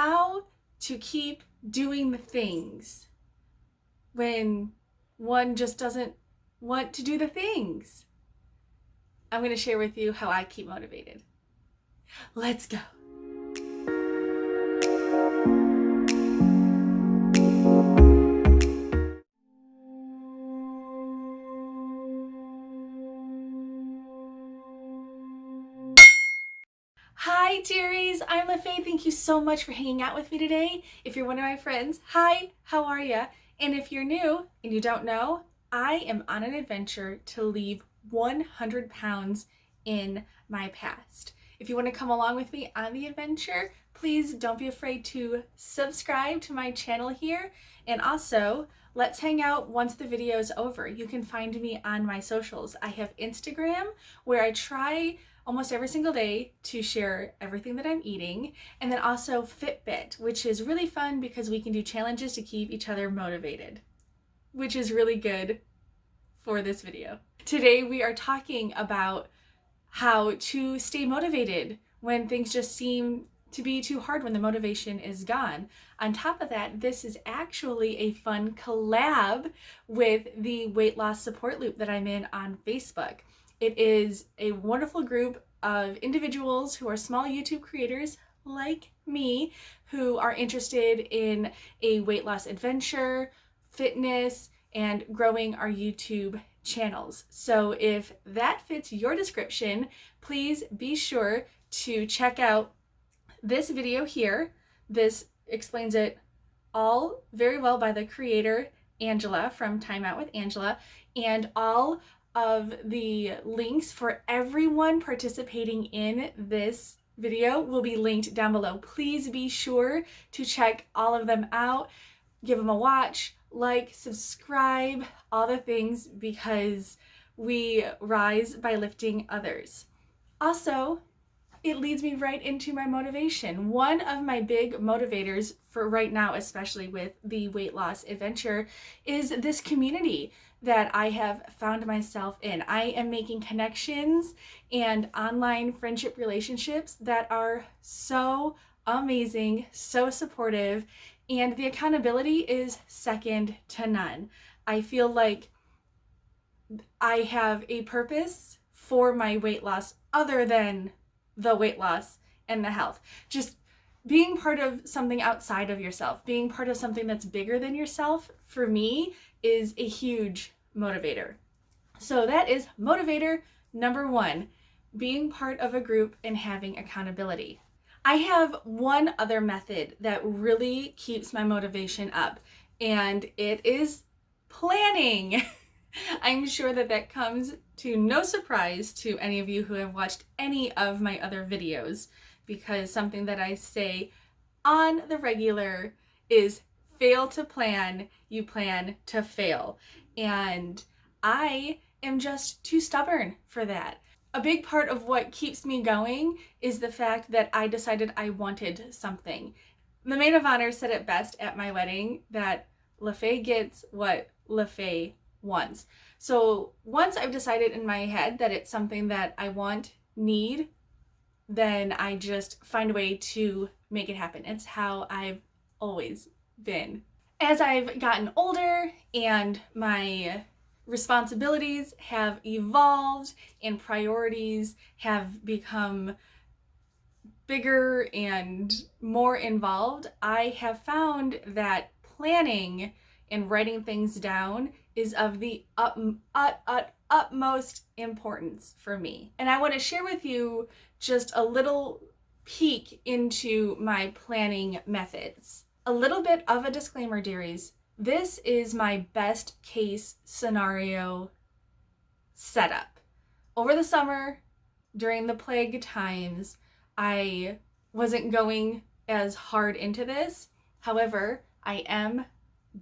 how to keep doing the things when one just doesn't want to do the things. I'm going to share with you how I keep motivated. Let's go. Hi dearies, I'm LeFae. Thank you so much for hanging out with me today. If you're one of my friends, hi, how are ya? And if you're new and you don't know, I am on an adventure to leave 100 pounds in my past. If you want to come along with me on the adventure, please don't be afraid to subscribe to my channel here. And also, let's hang out once the video is over. You can find me on my socials. I have Instagram, where I try almost every single day to share everything that I'm eating, and then also FitBit, which is really fun because we can do challenges to keep each other motivated, which is really good for this video. Today we are talking about how to stay motivated when things just seem to be too hard, when the motivation is gone. On top of that, this is actually a fun collab with the weight loss support loop that I'm in on Facebook. It is a wonderful group of individuals who are small YouTube creators like me, who are interested in a weight loss adventure, fitness, and growing our YouTube channels. So if that fits your description, please be sure to check out this video here. This explains it all very well by the creator, Angela, from Time Out with Angela, and all of the links for everyone participating in this video will be linked down below. Please be sure to check all of them out, give them a watch, like, subscribe, all the things, because we rise by lifting others. Also, it leads me right into my motivation. One of my big motivators for right now, especially with the weight loss adventure, is this community that I have found myself in. I am making connections and online friendship relationships that are so amazing, so supportive, and the accountability is second to none. I feel like I have a purpose for my weight loss other than the weight loss and the health. Just being part of something outside of yourself, being part of something that's bigger than yourself, for me, is a huge motivator. So that is motivator number one, being part of a group and having accountability. I have one other method that really keeps my motivation up, and it is planning. I'm sure that that comes to no surprise to any of you who have watched any of my other videos, because something that I say on the regular is fail to plan, you plan to fail. And I am just too stubborn for that. A big part of what keeps me going is the fact that I decided I wanted something. The maid of honor said it best at my wedding, that LeFae gets what LeFae wants. So once I've decided in my head that it's something that I want, need, then I just find a way to make it happen. It's how I've always been. As I've gotten older and my responsibilities have evolved and priorities have become bigger and more involved, I have found that planning and writing things down is of the utmost importance for me. And I want to share with you just a little peek into my planning methods. A little bit of a disclaimer, dearies. This is my best case scenario setup. Over the summer, during the plague times, I wasn't going as hard into this. However, I am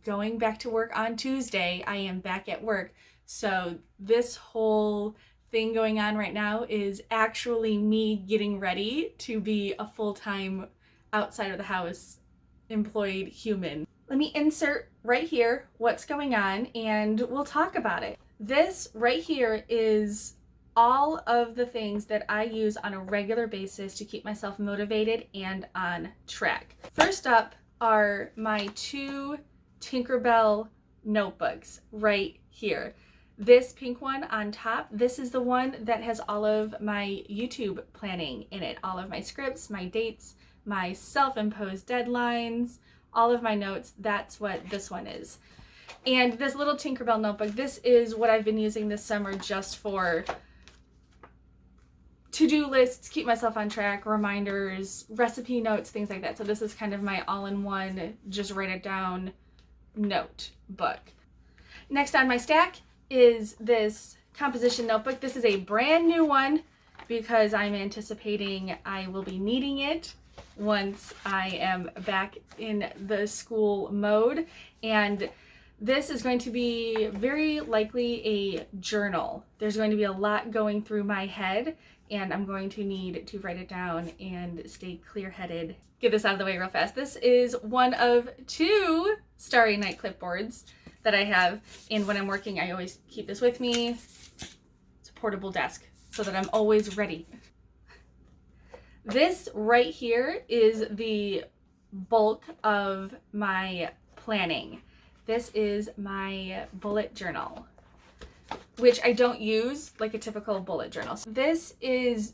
going back to work on Tuesday. I am back at work. So this whole thing going on right now is actually me getting ready to be a full-time outside of the house employed human. Let me insert right here what's going on and we'll talk about it. This right here is all of the things that I use on a regular basis to keep myself motivated and on track. First up are my 2 Tinkerbell notebooks right here. This pink one on top, this is the one that has all of my YouTube planning in it. All of my scripts, my dates, my self-imposed deadlines, all of my notes. That's what this one is. And this little Tinkerbell notebook, this is what I've been using this summer just for to-do lists, keep myself on track, reminders, recipe notes, things like that. So this is kind of my all-in-one, just write it down note book. Next on my stack is this composition notebook. This is a brand new one because I'm anticipating I will be needing it once I am back in the school mode. And this is going to be very likely a journal. There's going to be a lot going through my head, and I'm going to need to write it down and stay clear-headed. Get this out of the way real fast. This is one of 2 Starry Night clipboards that I have, and when I'm working, I always keep this with me. It's a portable desk so that I'm always ready. This right here is the bulk of my planning. This is my bullet journal, which I don't use like a typical bullet journal. This is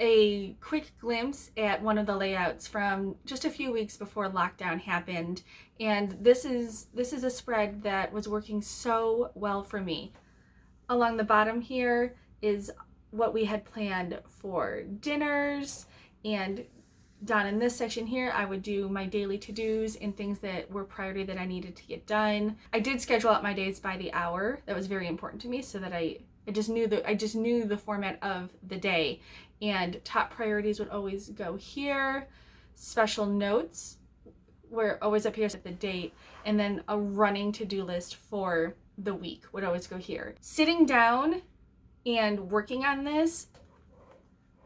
a quick glimpse at one of the layouts from just a few weeks before lockdown happened. And this is a spread that was working so well for me. Along the bottom here is what we had planned for dinners, and down in this section here, I would do my daily to-dos and things that were priority that I needed to get done. I did schedule out my days by the hour. That was very important to me, so that I just knew the format of the day. And top priorities would always go here. Special notes were always up here at the date, and then a running to-do list for the week would always go here. Sitting down and working on this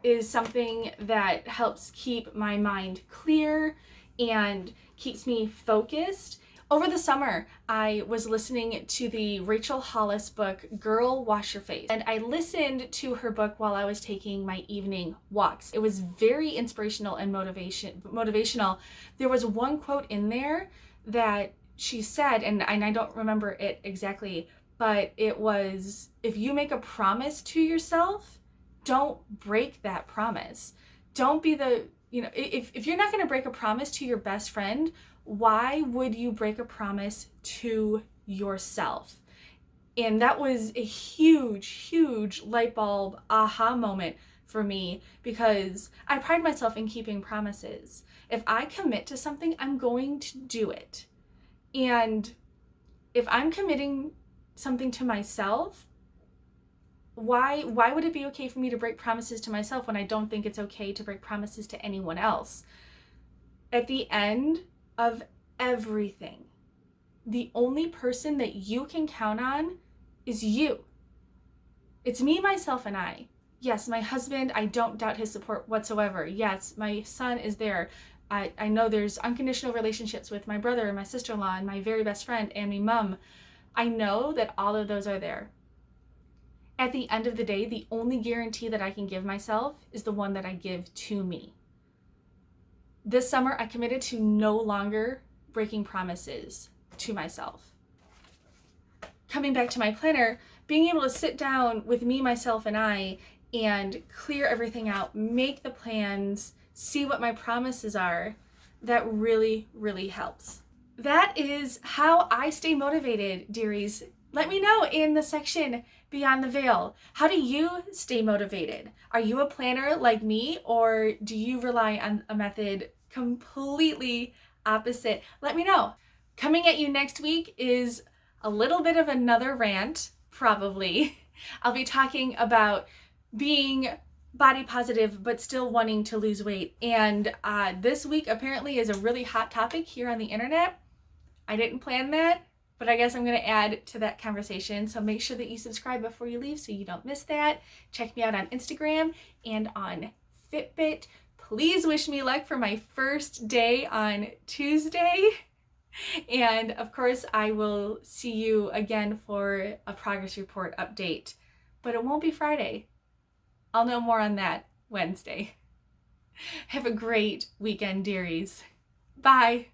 is something that helps keep my mind clear and keeps me focused. Over the summer, I was listening to the Rachel Hollis book, Girl, Wash Your Face. And I listened to her book while I was taking my evening walks. It was very inspirational and motivational. There was one quote in there that she said, and I don't remember it exactly, but it was, if you make a promise to yourself, don't break that promise. Don't be if you're not going to break a promise to your best friend, why would you break a promise to yourself? And that was a huge, huge light bulb aha moment for me, because I pride myself in keeping promises. If I commit to something, I'm going to do it. And if I'm committing something to myself, why would it be okay for me to break promises to myself when I don't think it's okay to break promises to anyone else? At the end of everything, the only person that you can count on is you. It's me, myself, and I. Yes, my husband, I don't doubt his support whatsoever. Yes, my son is there. I know there's unconditional relationships with my brother and my sister-in-law and my very best friend and my mom. I know that all of those are there. At the end of the day, the only guarantee that I can give myself is the one that I give to me. This summer, I committed to no longer breaking promises to myself. Coming back to my planner, being able to sit down with me, myself, and I and clear everything out, make the plans, see what my promises are, that really, really helps. That is how I stay motivated, dearies. Let me know in the section beyond the veil. How do you stay motivated? Are you a planner like me, or do you rely on a method completely opposite? Let me know. Coming at you next week is a little bit of another rant, probably. I'll be talking about being body positive but still wanting to lose weight. And this week apparently is a really hot topic here on the internet. I didn't plan that, but I guess I'm going to add to that conversation. So make sure that you subscribe before you leave so you don't miss that. Check me out on Instagram and on FitBit. Please wish me luck for my first day on Tuesday. And of course, I will see you again for a progress report update, but it won't be Friday. I'll know more on that Wednesday. Have a great weekend, dearies. Bye.